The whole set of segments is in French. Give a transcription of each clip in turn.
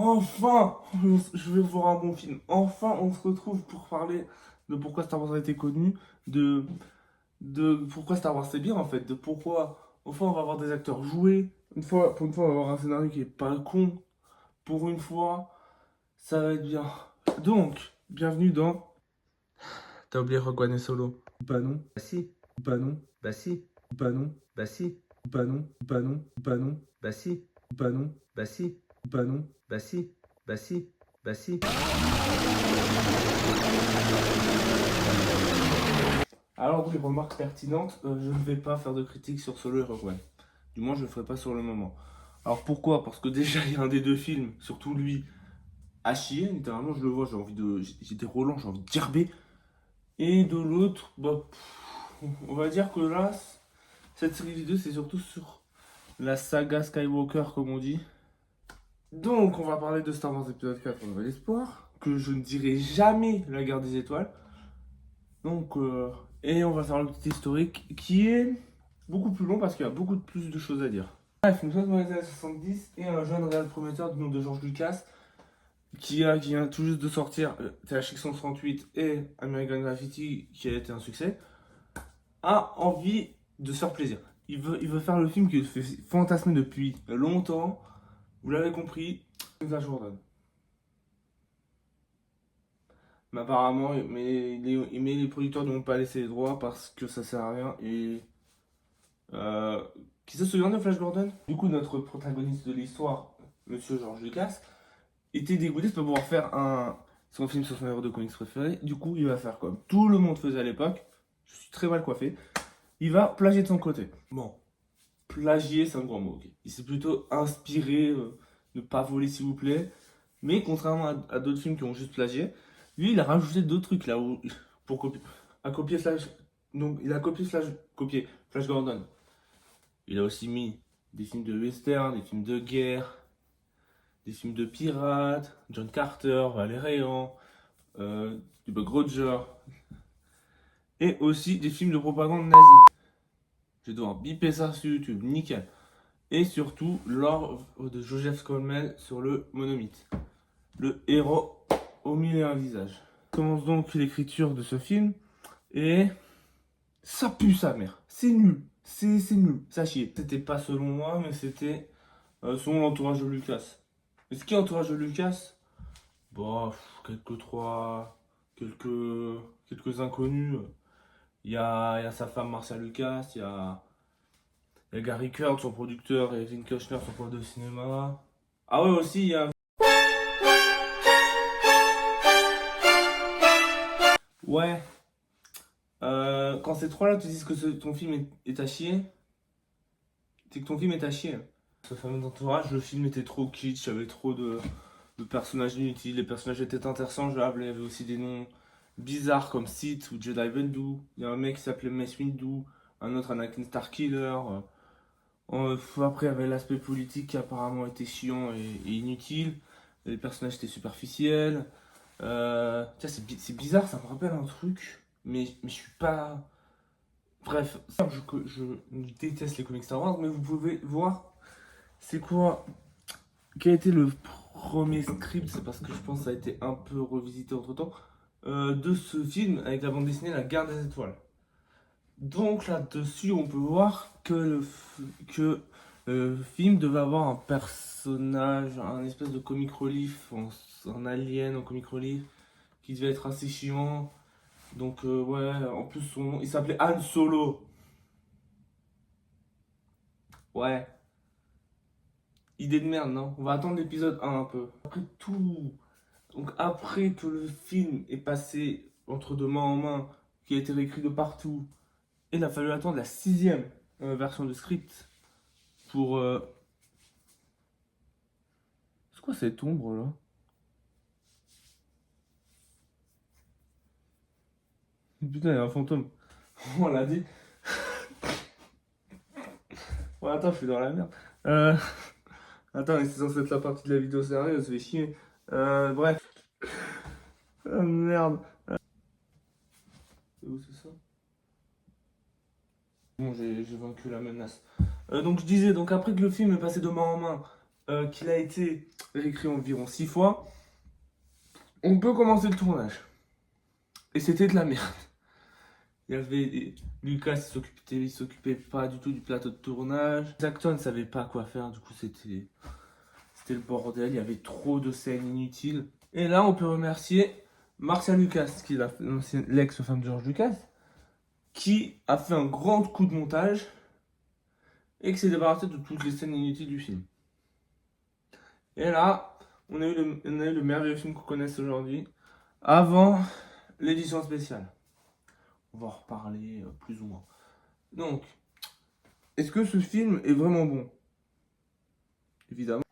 Enfin, je vais voir un bon film. Enfin, on se retrouve pour parler de pourquoi Star Wars a été connu, de, de pourquoi Star Wars c'est bien en fait, de pourquoi, enfin, on va avoir des acteurs joués. Pour une fois, on va avoir un scénario qui est pas con. Pour une fois, ça va être bien. Donc, bienvenue dans. T'as oublié Rogue One et Solo? Ou pas non? Bah si. Ou pas non? Bah si. Ou pas non? Bah si. Ou pas non? Ou pas non? Ou pas non? Bah si. Ou pas non? Bah si. Ou pas non? Bah si. Bah si. Bah si. Alors, oui, remarque pertinente, je ne vais pas faire de critique sur Solo et Rogue One. Du moins, je ne le ferai pas sur le moment. Alors pourquoi? Parce que déjà, il y a un des deux films, surtout lui, à chier, littéralement, je le vois, j'ai des relents, j'ai envie de gerber. Et de l'autre, bah, on va dire que là, cette série vidéo, c'est surtout sur la saga Skywalker, comme on dit. Donc, on va parler de Star Wars épisode 4, Nouvel Espoir, que je ne dirai jamais la guerre des étoiles. Donc, et on va faire le petit historique qui est beaucoup plus long parce qu'il y a beaucoup plus de choses à dire. Bref, nous sommes dans les années 70 et un jeune réal prometteur du nom de George Lucas qui vient tout juste de sortir THX 138 et American Graffiti qui a été un succès, a envie de se faire plaisir. Il veut faire le film qu'il fait fantasmer depuis longtemps. Vous l'avez compris, Flash Gordon. Mais apparemment, mais les producteurs ne vont pas laisser les droits parce que ça sert à rien. Et qui se souvient de Flash Gordon? Du coup, notre protagoniste de l'histoire, Monsieur George Lucas, était dégoûté de ne pas pouvoir faire son film sur son héros de comics préféré. Du coup, il va faire comme tout le monde faisait à l'époque. Je suis très mal coiffé. Il va plagier de son côté. Bon, plagier, c'est un grand mot. Ok. Il s'est plutôt inspiré, ne pas voler s'il vous plaît. Mais contrairement à d'autres films qui ont juste plagié, lui, il a rajouté d'autres trucs là où, pour copier, à copier Flash. Donc, il a copié Flash Gordon. Il a aussi mis des films de western, des films de guerre, des films de pirates, John Carter, Valérian, du Buck Roger, et aussi des films de propagande nazie. Je vais devoir biper ça sur YouTube, nickel. Et surtout, l'œuvre de Joseph Coleman sur le monomythe. Le héros au mille et un visages. Commence donc l'écriture de ce film, et ça pue sa mère. C'est nul. C'est nul. Ça chie. C'était pas selon moi, mais c'était selon l'entourage de Lucas. Et ce qui est l'entourage de Lucas, bon, quelques inconnus. Il y a sa femme Marcia Lucas, il y a Gary Kurtz, son producteur, et Vin Kushner, son prof de cinéma. Ah ouais, aussi, il y a. Ouais, quand ces trois-là te disent que ton film est à chier, c'est que ton film est à chier. Ce fameux entourage, le film était trop kitsch, il y avait trop de personnages inutiles, les personnages étaient interchangeables, il y avait aussi des noms bizarres comme Sith ou Jedi Bendu. Il y a un mec qui s'appelait Mace Windu, un autre Anakin Starkiller. Après, il y avait l'aspect politique qui apparemment était chiant et inutile. Les personnages étaient superficiels. Tiens, c'est bizarre, ça me rappelle un truc, mais je suis pas. Bref, je déteste les comics Star Wars, mais vous pouvez voir c'est quoi. Quel a été le premier script? C'est parce que je pense que ça a été un peu revisité entre temps. De ce film avec la bande dessinée La Guerre des Étoiles. Donc là-dessus, on peut voir que le film devait avoir un personnage, un espèce de comic relief, un alien en comic relief, qui devait être assez chiant. Donc ouais, en plus son nom, il s'appelait Han Solo. Ouais, idée de merde, non? On va attendre l'épisode 1 un peu. Après tout, donc après que le film est passé entre deux mains en main, qui a été réécrit de partout, il a fallu attendre la sixième version de script pour... C'est quoi cette ombre là? Putain, il y a un fantôme. On l'a dit. Ouais, attends, je suis dans la merde. Euh... Attends, mais c'est censé être la partie de la vidéo sérieuse, ça fait chier. Bref. Ah merde. C'est où c'est ça? Bon, j'ai vaincu la menace. Donc je disais, donc après que le film est passé de main en main, qu'il a été réécrit environ 6 fois. On peut commencer le tournage. Et c'était de la merde. Il y avait Lucas, il s'occupait pas du tout du plateau de tournage. Les acteurs ne savaient pas quoi faire, du coup c'était le bordel. Il y avait trop de scènes inutiles. Et là, on peut remercier Marcia Lucas, qui est l'ex-femme de George Lucas, qui a fait un grand coup de montage et qui s'est débarrassé de toutes les scènes inutiles du film. Et là, on a eu le merveilleux film qu'on connaisse aujourd'hui, avant l'édition spéciale. On va en reparler plus ou moins. Donc, est-ce que ce film est vraiment bon? Évidemment.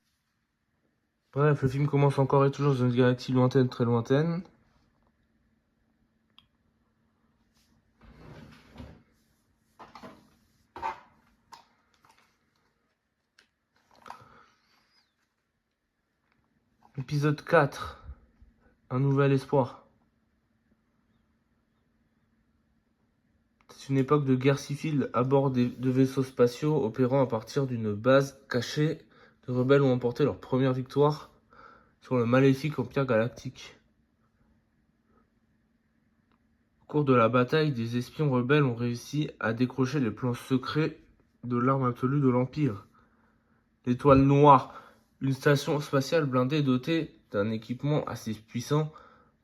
Bref, le film commence encore et toujours dans une galaxie lointaine, très lointaine. Épisode 4. Un nouvel espoir. C'est une époque de guerre civile à bord de vaisseaux spatiaux opérant à partir d'une base cachée. Les rebelles ont emporté leur première victoire sur le maléfique Empire Galactique. Au cours de la bataille, des espions rebelles ont réussi à décrocher les plans secrets de l'arme absolue de l'Empire. L'Étoile Noire, une station spatiale blindée dotée d'un équipement assez puissant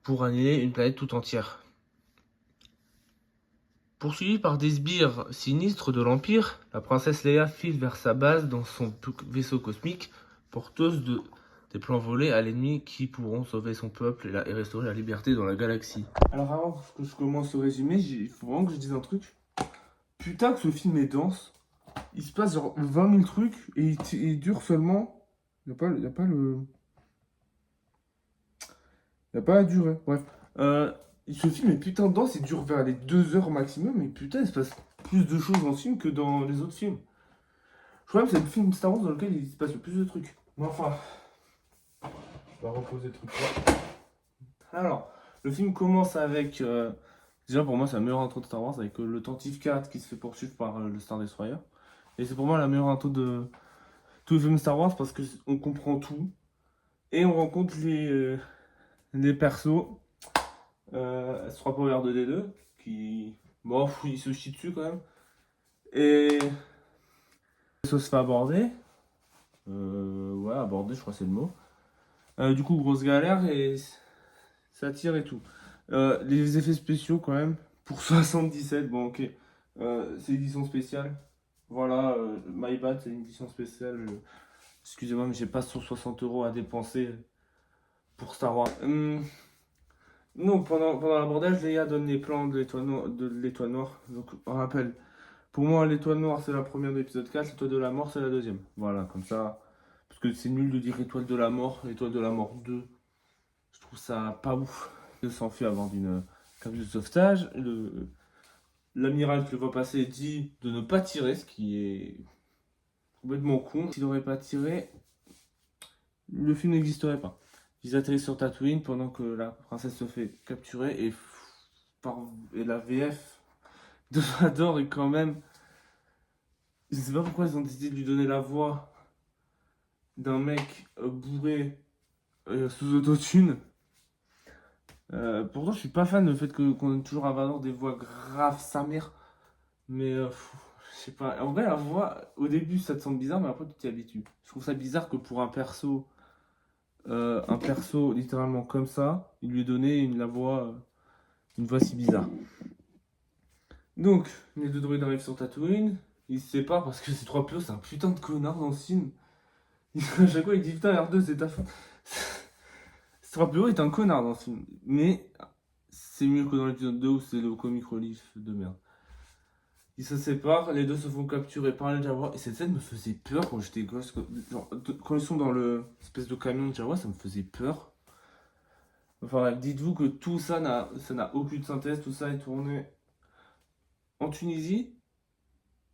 pour annihiler une planète tout entière. Poursuivie par des sbires sinistres de l'Empire, la princesse Leia file vers sa base dans son vaisseau cosmique, porteuse des plans volés à l'ennemi qui pourront sauver son peuple et restaurer la liberté dans la galaxie. Alors avant que je commence au résumé, il faut vraiment que je dise un truc. Putain que ce film est dense. Il se passe genre 20 000 trucs et il dure seulement... Il n'y a pas la durée. Bref. Ce film est putain dense, il dure vers les 2 heures maximum, et putain, il se passe plus de choses dans ce film que dans les autres films. Je crois que c'est le film Star Wars dans lequel il se passe le plus de trucs. Mais enfin, je vais reposer le truc là. Alors, le film commence avec... déjà pour moi c'est la meilleure intro de Star Wars, avec le Tantive 4 qui se fait poursuivre par le Star Destroyer. Et c'est pour moi la meilleure intro de tous les films Star Wars parce qu'on comprend tout. Et on rencontre les persos. S3 Power 2D2 qui... Bon, il se chie dessus quand même. Et... Ça se fait aborder. Ouais, aborder, je crois que c'est le mot. Du coup, grosse galère et ça tire et tout. Les effets spéciaux quand même. Pour 77, bon ok. C'est édition spéciale. Voilà, my bad, c'est une édition spéciale. Excusez-moi, mais j'ai pas sur 60 € à dépenser pour Star Wars. Non, pendant l'abordage, Leia donne les plans de l'étoile noire. Donc, on rappelle, pour moi, l'étoile noire, c'est la première de l'épisode 4, l'étoile de la mort, c'est la deuxième. Voilà, comme ça. Parce que c'est nul de dire étoile de la mort 2. Je trouve ça pas ouf de s'enfuir avant d'une cabine de sauvetage. L'amiral qui le voit passer dit de ne pas tirer, ce qui est complètement con. S'il n'aurait pas tiré, le film n'existerait pas. Ils atterrissent sur Tatooine pendant que la princesse se fait capturer et la VF de Vador est quand même... Je sais pas pourquoi ils ont décidé de lui donner la voix d'un mec bourré sous autotune. Pourtant je suis pas fan du fait qu'on ait toujours à Vador des voix graves sa mère. Mais je sais pas. En vrai la voix au début ça te semble bizarre mais après tu t'y habitues. Je trouve ça bizarre que pour un perso littéralement comme ça, il lui donnait une voix si bizarre. Donc, les deux droïdes arrivent sur Tatooine, ils se séparent parce que C3PO c'est un putain de connard dans ce film. À chaque fois il dit putain R2 c'est ta faute. C3PO est un connard dans ce film, mais c'est mieux que dans l'épisode 2 où c'est le comic relief de merde. Ils se séparent, les deux se font capturer par les Jawas, et cette scène me faisait peur quand j'étais gosse. Quand ils sont dans l'espèce de camion de Jawas, ça me faisait peur. Enfin, dites-vous que tout ça n'a aucune synthèse, tout ça est tourné en Tunisie.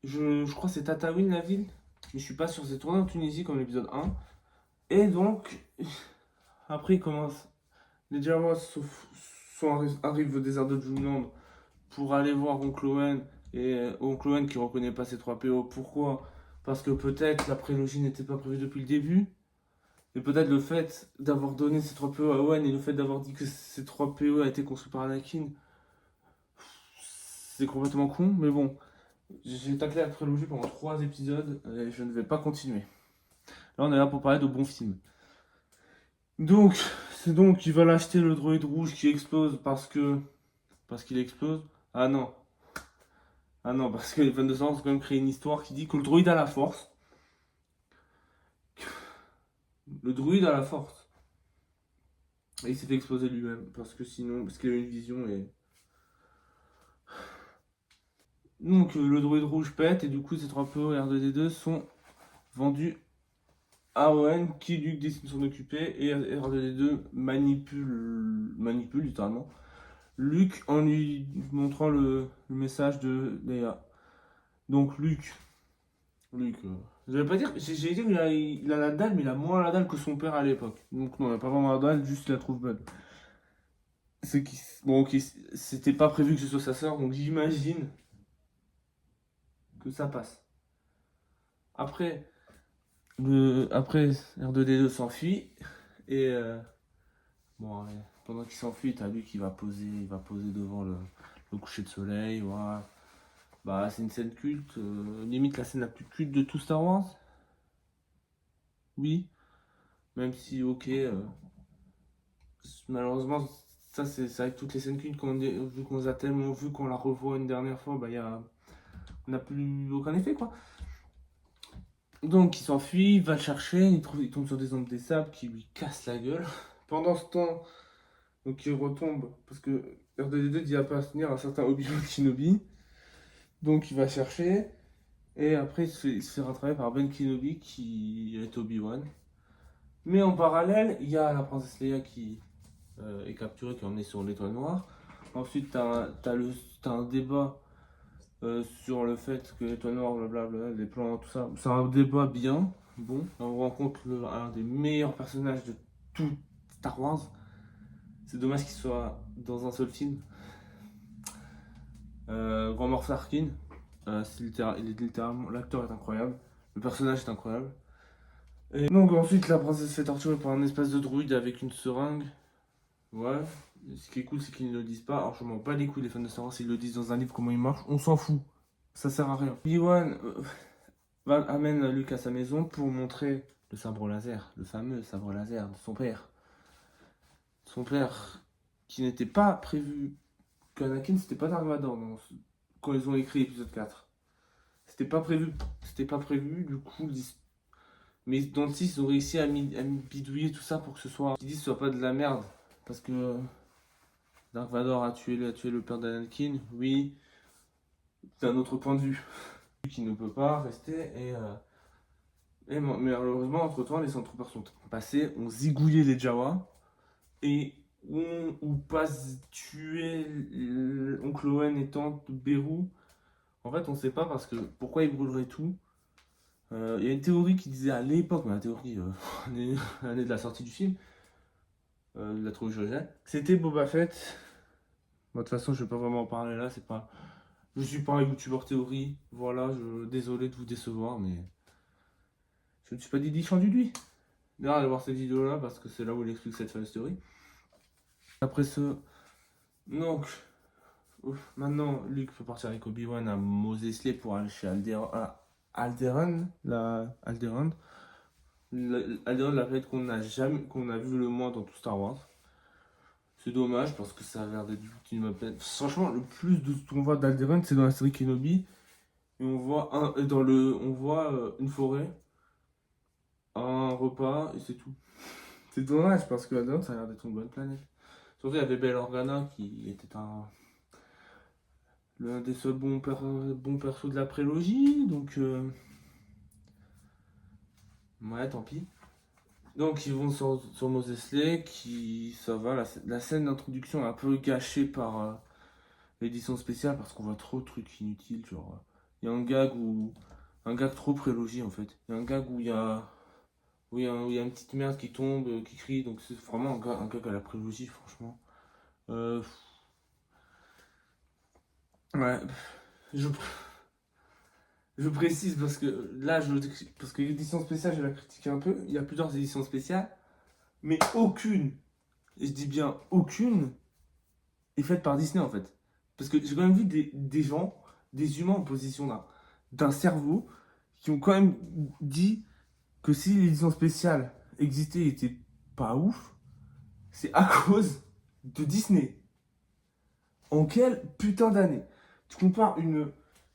Je crois que c'est Tataouine la ville, mais je suis pas sûr, c'est tourné en Tunisie comme l'épisode 1. Et donc, après ils commencent. Les Jawas arrivent au désert de Juneland pour aller voir Oncle Owen. Et Oncle Owen qui reconnaît pas ses 3 PO. Pourquoi? Parce que peut-être la prélogie n'était pas prévue depuis le début. Et peut-être le fait d'avoir donné ces 3 PO à Owen et le fait d'avoir dit que ces 3 PO a été construit par Anakin, c'est complètement con, mais bon. J'ai taclé la prélogie pendant 3 épisodes et je ne vais pas continuer. Là, on est là pour parler de bons films. Donc, c'est donc qu'il va l'acheter le droïde rouge qui explose parce qu'il explose. Ah non. Ah non, parce que les fans de Star Wars ont quand même créé une histoire qui dit que le droïde a la force. Le droïde a la force. Et il s'est fait exploser lui-même. Parce qu'il a eu une vision et. Donc, le droïde rouge pète et du coup, ces 3 PO et R2D2 sont vendus à Owen qui lui décide de s'en occuper et R2D2 manipule littéralement Luke en lui montrant le message de Leia. Donc Luke, je vais pas dire, j'ai dit qu'il a la dalle, mais il a moins la dalle que son père à l'époque. Donc non, il a pas vraiment la dalle, juste il la trouve bonne. Bon, ok, c'était pas prévu que ce soit sa sœur, donc j'imagine que ça passe. Après, après R2D2 s'enfuit et bon, ouais, pendant qu'il s'enfuit, t'as lui qui il va poser devant le coucher de soleil, voilà. Bah, c'est une scène culte, limite la scène la plus culte de tout Star Wars. Oui, même si, ok, malheureusement, ça c'est avec toutes les scènes cultes, vu qu'on les a tellement vu qu'on la revoit une dernière fois, bah, on n'a plus aucun effet, quoi. Donc il s'enfuit, il va le chercher, il tombe sur des hommes des sables qui lui cassent la gueule. Pendant ce temps, donc il retombe, parce que R2D2 dit appartenir à un certain Obi-Wan Kenobi. Donc il va chercher, et après il se fait rattraper par Ben Kenobi qui est Obi-Wan. Mais en parallèle, il y a la princesse Leia qui est capturée, qui est emmenée sur l'étoile noire. Ensuite, t'as un débat sur le fait que l'étoile noire, blablabla, les plans, tout ça. C'est un débat bien. Bon, on rencontre un des meilleurs personnages de tout Star Wars. C'est dommage qu'il soit dans un seul film. Grand Moff Tarkin, l'acteur est incroyable, le personnage est incroyable. Et donc ensuite la princesse se fait torturer par un espèce de druide avec une seringue. Ouais. Ce qui est cool c'est qu'ils ne le disent pas. Alors je m'en bats les couilles les fans de Star Wars s'ils le disent dans un livre comment il marche. On s'en fout. Ça sert à rien. Obi-Wan amène Luke à sa maison pour montrer le sabre laser, le fameux sabre laser de son père. Son père qui n'était pas prévu qu'Anakin c'était pas Dark Vador quand ils ont écrit l'épisode 4. C'était pas prévu, du coup, mais dans le 6, ils ont réussi à bidouiller tout ça pour que ce soit pas de la merde. Parce que Dark Vador a tué le père d'Anakin, oui, c'est un autre point de vue. Qui ne peut pas rester mais malheureusement, entre temps, les Stormtroopers sont passés, ont zigouillé les Jawa et ont pas tué Oncle Owen et Tante Beru. En fait, on sait pas parce que pourquoi ils brûleraient tout. Il y a une théorie qui disait à l'époque, mais la théorie, l'année de la sortie du film, de la trilogie originale, c'était Boba Fett. Bon, de toute façon, je vais pas vraiment en parler là, c'est pas. Je suis pas un youtubeur théorie, voilà, désolé de vous décevoir, mais je ne suis pas Didi Chanduduy. D'ailleurs, allez voir cette vidéo là parce que c'est là où il explique cette fameuse théorie. Après ce. Donc, maintenant, Luke peut partir avec Obi-Wan à Mos Eisley pour aller chez Alderaan, Alderaan, la planète qu'on a vu le moins dans tout Star Wars. C'est dommage parce que ça a l'air d'être une planète. Franchement, le plus de ce qu'on voit d'Alderaan, c'est dans la série Kenobi. Et on voit une forêt, un repas et c'est tout. C'est dommage parce que Alderaan, ça a l'air d'être une bonne planète. Surtout, il y avait Bail Organa qui était l'un des seuls bons persos de la prélogie. Donc, ouais, tant pis. Donc ils vont sur Mos Eisley, ça va, la scène d'introduction est un peu gâchée par l'édition spéciale parce qu'on voit trop de trucs inutiles, genre il y a un gag trop prélogie en fait. Il y a un gag où il y a une petite merde qui tombe, qui crie, donc c'est vraiment un gag à la prélogie franchement. Euh, ouais, je, Je précise parce que là, parce que l'édition spéciale, je la critique un peu. Il y a plusieurs éditions spéciales, mais aucune, et je dis bien aucune, est faite par Disney en fait. Parce que j'ai quand même vu des gens, des humains en position d'un cerveau, qui ont quand même dit que si l'édition spéciale existait et était pas ouf, c'est à cause de Disney. En quelle putain d'année? Tu compares une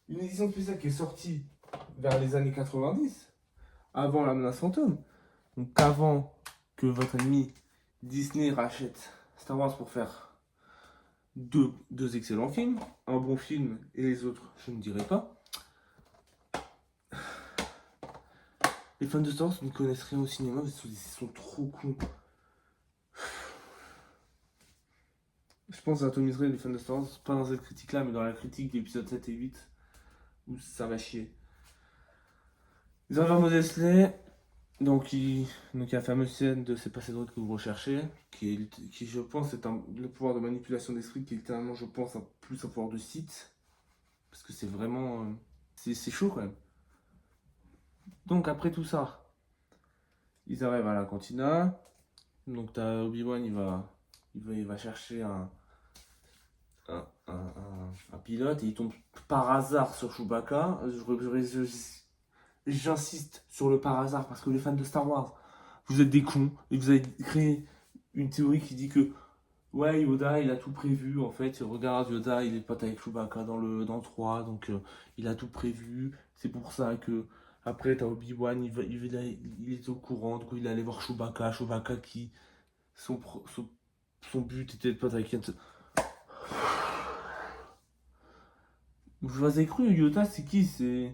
édition spéciale qui est sortie vers les années 90, avant la menace fantôme, donc avant que votre ami Disney rachète Star Wars pour faire deux excellents films, un bon film et les autres, je ne dirais pas. Les fans de Star Wars ne connaissent rien au cinéma, ils sont trop cons. Je pense que j'atomiserai les fans de Star Wars, pas dans cette critique-là, mais dans la critique d'épisodes 7 et 8, où ça va chier. Les envers Modesley, donc il y a la fameuse scène de C'est pas ces drogues que vous recherchez, qui je pense, est le pouvoir de manipulation d'esprit, qui est littéralement, je pense, plus un pouvoir de Sith, parce que c'est vraiment. C'est chaud quand même. Donc après tout ça, ils arrivent à la cantina. Donc t'as Obi-Wan, il va chercher un pilote et il tombe par hasard sur Chewbacca. J'insiste sur le par hasard parce que les fans de Star Wars, vous êtes des cons et vous avez créé une théorie qui dit que ouais, Yoda il a tout prévu en fait. Regarde, Yoda il est pote avec Chewbacca dans le 3, donc il a tout prévu. C'est pour ça que après t'as Obi-Wan, il est au courant, du coup il allait voir Chewbacca qui son, son but était de pote avec Yoda. Je vous ai cru, Yoda c'est qui? C'est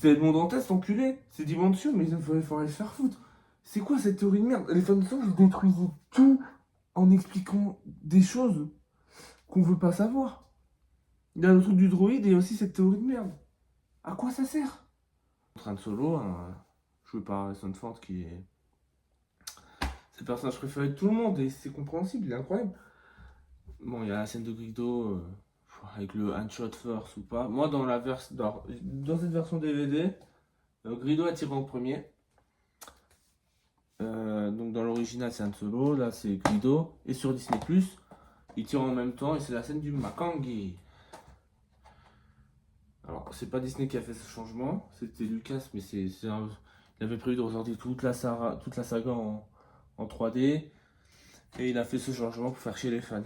Edmond Dantès, enculé. C'est Dimension, mais il faudrait le faire foutre. C'est quoi cette théorie de merde? Les fans de science, ils détruisent tout en expliquant des choses qu'on veut pas savoir. Il y a le truc du droïde et aussi cette théorie de merde. À quoi ça sert? En train de Solo, joué par Harrison Ford, qui est. C'est le personnage préféré de tout le monde et c'est compréhensible, il est incroyable. Bon, il y a la scène de Greedo avec le handshot first ou pas. Moi, dans cette version DVD, Greedo a tiré en premier. Donc dans l'original c'est Han Solo, là c'est Greedo. Et sur Disney+, ils tirent en même temps et c'est la scène du Makangi. Alors c'est pas Disney qui a fait ce changement, c'était Lucas, mais il avait prévu de ressortir toute la saga en 3D. Et il a fait ce changement pour faire chier les fans.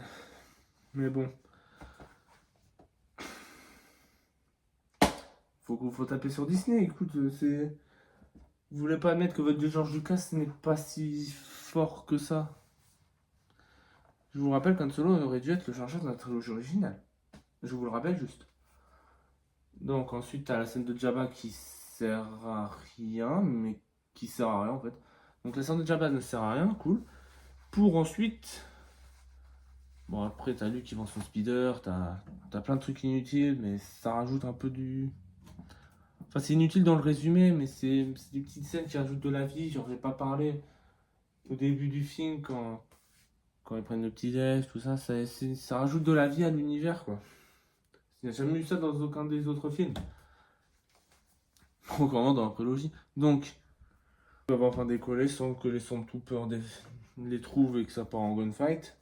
Mais bon. Faut taper sur Disney, écoute, c'est... Vous voulez pas admettre que votre dieu George Lucas n'est pas si fort que ça? Je vous rappelle qu'Han Solo aurait dû être le chercheur de la trilogie originale. Je vous le rappelle juste. Donc ensuite, t'as la scène de Jabba qui sert à rien, mais qui sert à rien en fait. Donc la scène de Jabba ne sert à rien, cool. Pour ensuite... Bon après, t'as lui qui vend son speeder, t'as plein de trucs inutiles, mais ça rajoute un peu du... Enfin c'est inutile dans le résumé, mais c'est des petites scènes qui rajoutent de la vie. J'en ai pas parlé au début du film quand ils prennent le petit déj, tout ça, ça rajoute de la vie à l'univers quoi. Il n'y a jamais eu ça dans aucun des autres films. Encore dans la prélogie. Donc, ils peuvent enfin décoller sans que les Stormtroopers les trouvent et que ça part en gunfight.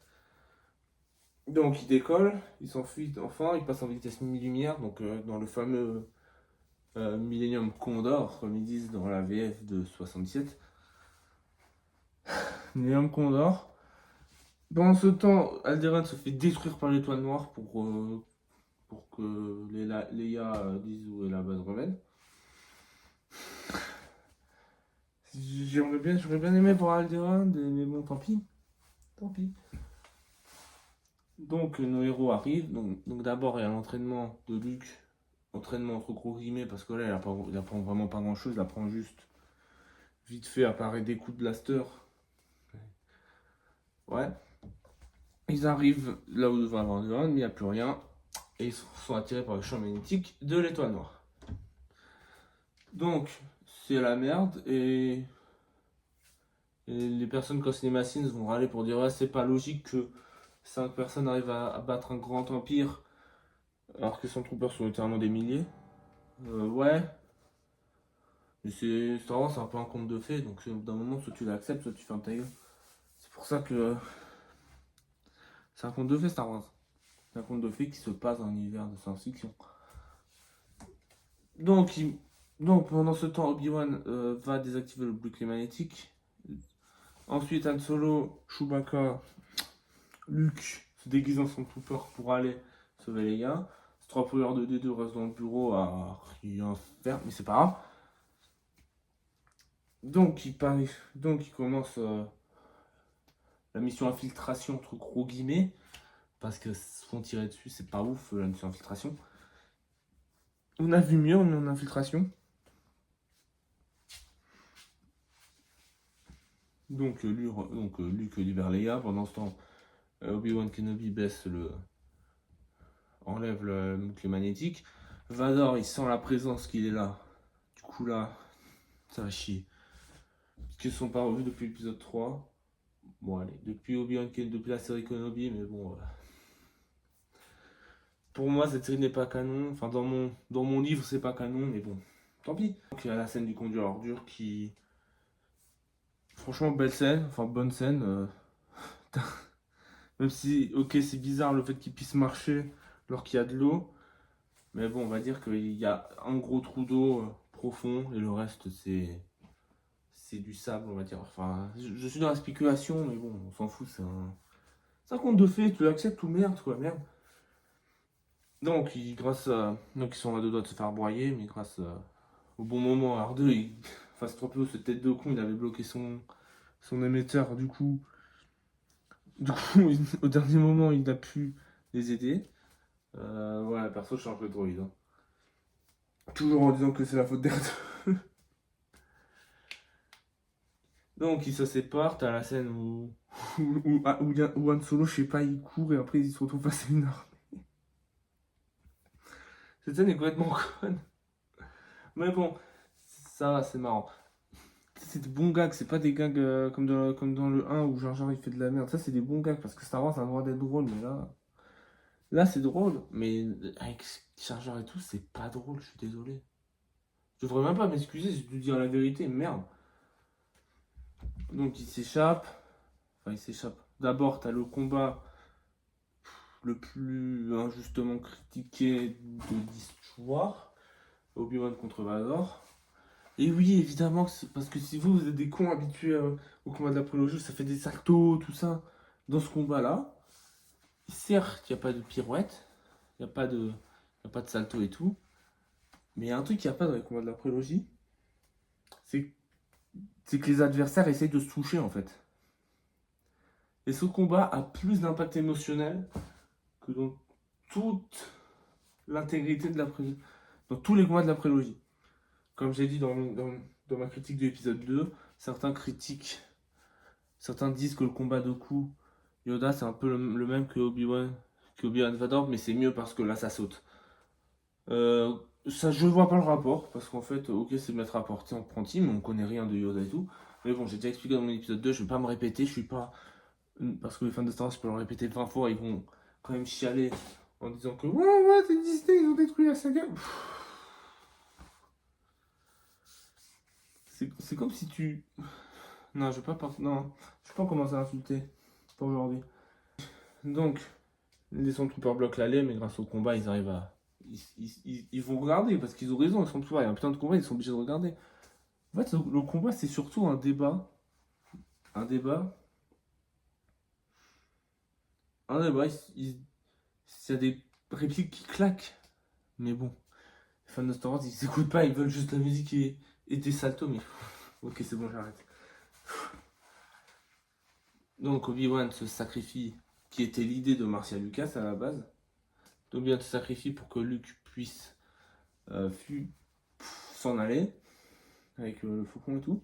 Donc, ils décollent, ils s'enfuient enfin, ils passent en vitesse mi-lumière, donc dans le fameux Millennium Condor, comme ils disent dans la VF de 67. Millennium Condor. Pendant ce temps, Alderaan se fait détruire par l'étoile noire pour que Leia dise où est la base rebelle. J'aurais bien aimé voir Alderaan, mais bon, tant pis. Tant pis. Donc, nos héros arrivent. Donc d'abord, il y a l'entraînement de Luke. Entraînement entre gros guillemets, parce que là, il apprend vraiment pas grand chose. Il apprend juste vite fait à parer des coups de blaster. Ouais. Ils arrivent là où devrait avoir Alderaan, mais il n'y a plus rien. Et ils sont attirés par le champ magnétique de l'étoile noire. Donc, c'est la merde et les personnes comme CinemaSins vont râler pour dire ouais, c'est pas logique que 5 personnes arrivent à battre un grand empire alors que son troopers sont littéralement des milliers. Ouais, mais Star Wars, c'est un peu un conte de fées, donc d'un moment, soit tu l'acceptes, soit tu fermes ta gueule. C'est pour ça que c'est un conte de fées, Star Wars. C'est un conte de fées qui se passe dans un univers de science-fiction. Donc, donc pendant ce temps, Obi-Wan va désactiver le bouclier magnétique. Ensuite, Han Solo, Chewbacca, Luke se déguise en son trooper pour aller sauver les gars. Ces trois pouvoirs de D2 restent dans le bureau à rien faire, mais c'est pas grave. Donc il commence la mission infiltration entre gros guillemets, parce que se font tirer dessus, c'est pas ouf la mission infiltration. On a vu mieux en infiltration. Donc, Luke libère Leia. Pendant ce temps, Obi-Wan Kenobi enlève le bouclier magnétique. Vador, il sent la présence qu'il est là. Du coup, là, ça va chier. Parce qu'ils sont pas revus depuis l'épisode 3. Bon, allez, depuis Obi-Wan Kenobi, depuis la série Kenobi, mais bon. Pour moi, cette série n'est pas canon. Enfin, dans mon livre, c'est pas canon, mais bon, tant pis. Donc, il y a la scène du conduit à ordures qui. Franchement, belle scène, enfin, bonne scène. Même si, ok, c'est bizarre le fait qu'il puisse marcher alors qu'il y a de l'eau. Mais bon, on va dire qu'il y a un gros trou d'eau profond et le reste, c'est du sable, on va dire. Enfin, je suis dans la spéculation, mais bon, on s'en fout, c'est un conte de fées, tu l'acceptes ou merde, quoi, merde. Donc, donc ils sont à deux doigts de se faire broyer, mais grâce au bon moment, R2, face trop peu, ce tête de con, il avait bloqué son émetteur, au dernier moment, il a pu les aider. Voilà, perso, je change le droïde. Hein. Toujours en disant que c'est la faute d'R2. Donc, ils se séparent, t'as la scène où Han Solo, je sais pas, il court et après, il se retrouve face à une arme. Cette scène est complètement conne. Mais bon, ça va, c'est marrant. C'est des bons gags, c'est pas des gags comme dans le 1 où Jar Jar il fait de la merde. Ça, c'est des bons gags parce que Star Wars a le droit d'être drôle, mais là c'est drôle. Mais avec Jar Jar et tout, c'est pas drôle, je suis désolé. Je devrais même pas m'excuser, je dois dire la vérité, merde. Donc il s'échappe. Enfin, il s'échappe. D'abord, t'as le combat le plus injustement critiqué de l'histoire. Obi-Wan contre Vador. Et oui, évidemment, parce que si vous êtes des cons habitués au combat de la prélogie, ça fait des saltos, tout ça. Dans ce combat-là, certes, il n'y a pas de pirouette, il n'y a pas de salto et tout. Mais il y a un truc qu'il n'y a pas dans les combats de la prélogie, c'est c'est que les adversaires essayent de se toucher en fait. Et ce combat a plus d'impact émotionnel que dans toute l'intégrité de la prélogie. Dans tous les combats de la prélogie. Comme j'ai dit dans ma critique de l'épisode 2, certains disent que le combat de coups Yoda c'est un peu le même que Obi-Wan Vador, mais c'est mieux parce que là ça saute. Ça, je vois pas le rapport, parce qu'en fait, ok, c'est mettre à portée en prenti, mais on connaît rien de Yoda et tout. Mais bon, j'ai déjà expliqué dans mon épisode 2, je vais pas me répéter, je suis pas. Parce que les fans de Star Wars, je peux le répéter 20 fois, ils vont quand même chialer en disant que ouais, c'est Disney, ils ont détruit la saga. C'est comme si tu. Non, je vais pas Non, je vais pas commencer à insulter. Pas aujourd'hui. Donc, les Stormtroopers bloquent l'allée, mais grâce au combat, ils arrivent à. Ils vont regarder parce qu'ils ont raison, ils sont il y a un putain de combat, ils sont obligés de regarder. En fait, le combat, c'est surtout un débat. Un débat. Un débat, il y a des répliques qui claquent. Mais bon, les fans de Star Wars, ils s'écoutent pas, ils veulent juste la musique et des saltos, mais. Ok, c'est bon, j'arrête. Donc, Obi-Wan se sacrifie, qui était l'idée de Marcia Lucas à la base. Obi-Wan se sacrifie pour que Luke puisse s'en aller, avec le faucon et tout.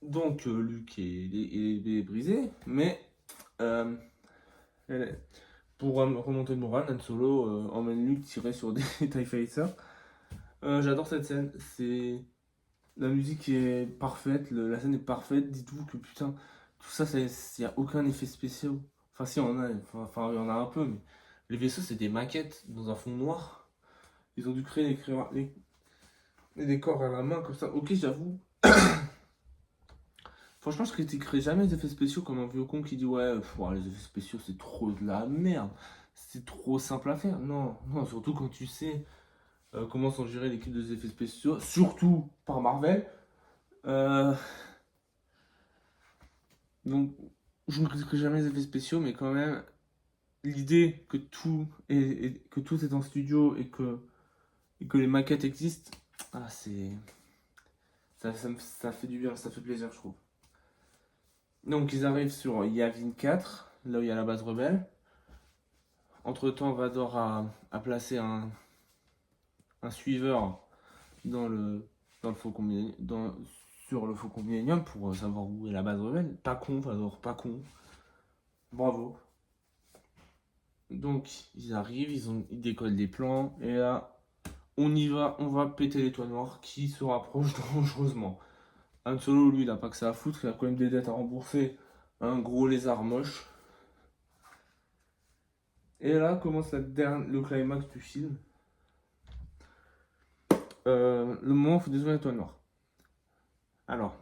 Donc, Luke est brisé, mais pour remonter le moral, Han Solo emmène Luke tirer sur des TIE Fighters. J'adore cette scène, la musique est parfaite, la scène est parfaite. Dites-vous que putain, tout ça, il n'y a aucun effet spécial. Enfin, si, il y en a un peu, mais les vaisseaux, c'est des maquettes dans un fond noir. Ils ont dû créer les décors à la main comme ça. Ok, j'avoue. Franchement, je critiquerai jamais les effets spéciaux comme un vieux con qui dit ouais, les effets spéciaux c'est trop de la merde. C'est trop simple à faire. Non, non, surtout quand tu sais comment sont gérées l'équipe des effets spéciaux, surtout par Marvel. Euh, donc, je ne critiquerai jamais les effets spéciaux, mais quand même, l'idée que tout est en studio et que les maquettes existent, c'est ça fait du bien, ça fait plaisir, je trouve. Donc, ils arrivent sur Yavin 4, là où il y a la base rebelle. Entre-temps, Vador a placé un suiveur dans le Faucon sur le Faucon Millennium pour savoir où est la base rebelle. Pas con, Vador, pas con. Bravo. Donc, ils arrivent, ils décollent des plans, et là, on y va, on va péter l'étoile noire qui se rapproche dangereusement. Han Solo, lui, il a pas que ça à foutre, il a quand même des dettes à rembourser. Un gros lézard moche. Et là commence le climax du film. Le moment où il faut détruire l'étoile noire. Alors,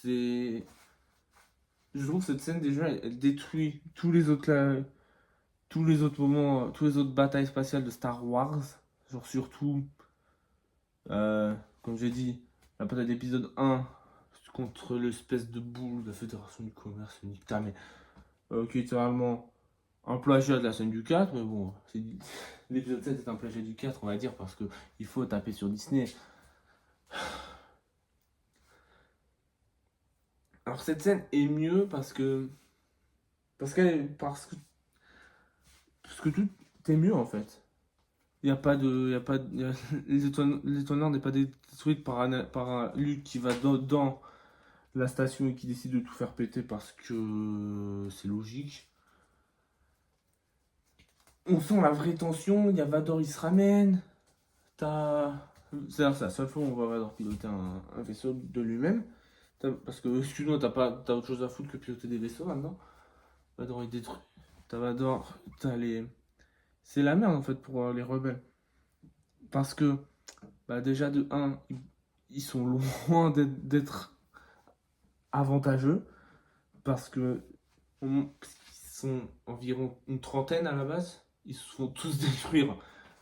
je trouve que cette scène déjà, elle détruit tous les autres moments, tous les autres batailles spatiales de Star Wars. Genre surtout, comme j'ai dit, la bataille d'épisode 1 contre l'espèce de boule de la Fédération du Commerce, mais qui est littéralement un plagiat de la scène du 4, mais bon, l'épisode 7 est un plagiat du 4, on va dire, parce que il faut taper sur Disney. Alors cette scène est mieux parce que tout est mieux en fait. L'étoile n'est pas détruite par un Luke qui va dans la station et qui décide de tout faire péter parce que c'est logique. On sent la vraie tension, il y a Vador, il se ramène. C'est la seule fois où on va Vador piloter un vaisseau de lui-même. Parce que, excuse-moi, t'as autre chose à foutre que piloter des vaisseaux maintenant. Vador est détruit. T'as Vador, c'est la merde en fait pour les rebelles. Parce que, déjà de 1, ils sont loin d'être avantageux. Parce que, ils sont environ une trentaine à la base. Ils se font tous détruire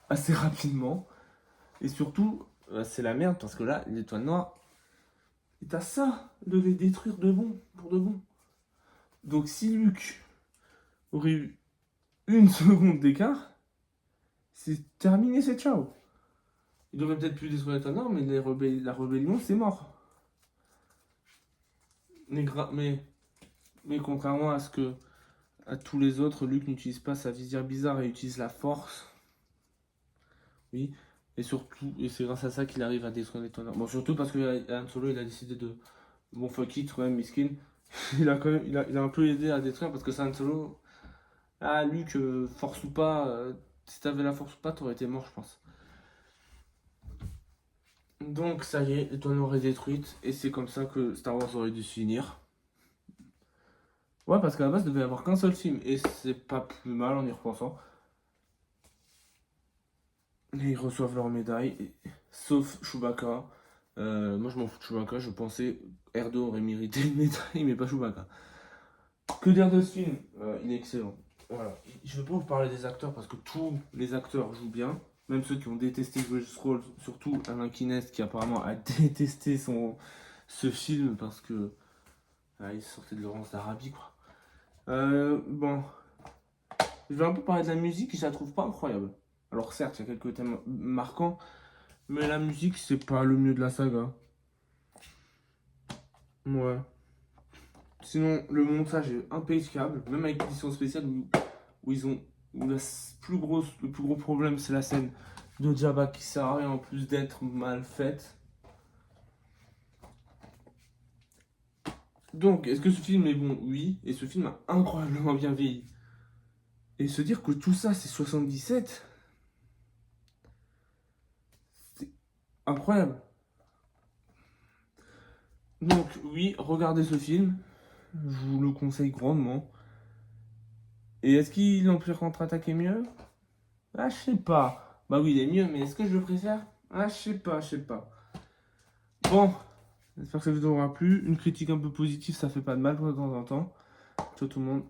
assez rapidement. Et surtout, c'est la merde parce que là, l'étoile noire est à ça de les détruire pour de bon. Donc si Luke aurait eu une seconde d'écart, c'est terminé, c'est ciao. Il aurait peut-être pu détruire l'étoile noire, mais la rébellion, c'est mort. Mais contrairement à tous les autres, Luke n'utilise pas sa visière bizarre et utilise la force. Oui. Et surtout, et c'est grâce à ça qu'il arrive à détruire l'étoile noire. Bon, surtout parce que Han Solo, il a décidé de... Bon, fuck it, quand même, miskin. il a un peu aidé à détruire parce que c'est Han Solo. Ah, Luke, force ou pas, si t'avais la force ou pas, t'aurais été mort, je pense. Donc, ça y est, l'étoile noire est détruite. Et c'est comme ça que Star Wars aurait dû se finir. Ouais, parce qu'à la base, il devait y avoir qu'un seul film. Et c'est pas plus mal en y repensant. Et ils reçoivent leur médaille, sauf Chewbacca. Moi je m'en fous de Chewbacca, je pensais Erdo aurait mérité une médaille, mais pas Chewbacca. Que dire de ce film? Il est excellent. Voilà. Je ne vais pas vous parler des acteurs parce que tous les acteurs jouent bien, même ceux qui ont détesté jouer ce rôle, surtout Alain Kinest qui apparemment a détesté ce film parce que il sortait de Laurence d'Arabie quoi. Bon, je vais un peu parler de la musique, je la trouve pas incroyable. Alors certes, il y a quelques thèmes marquants, mais la musique, c'est pas le mieux de la saga. Ouais. Sinon, le montage est impeccable, même avec l'édition spéciale où le plus gros problème, c'est la scène de Jabba qui sert à rien en plus d'être mal faite. Donc, est-ce que ce film est bon? Oui. Et ce film a incroyablement bien vieilli. Et se dire que tout ça, c'est 77, c'est incroyable. Donc, oui, regardez ce film. Je vous le conseille grandement. Et est-ce qu'il l'Empire contre-attaque est mieux? Ah, je sais pas. Bah oui, il est mieux, mais est-ce que je le préfère? Ah, je sais pas, je sais pas. Bon, j'espère que ça vous aura plu. Une critique un peu positive, ça fait pas de mal de temps en temps. Ciao tout le monde.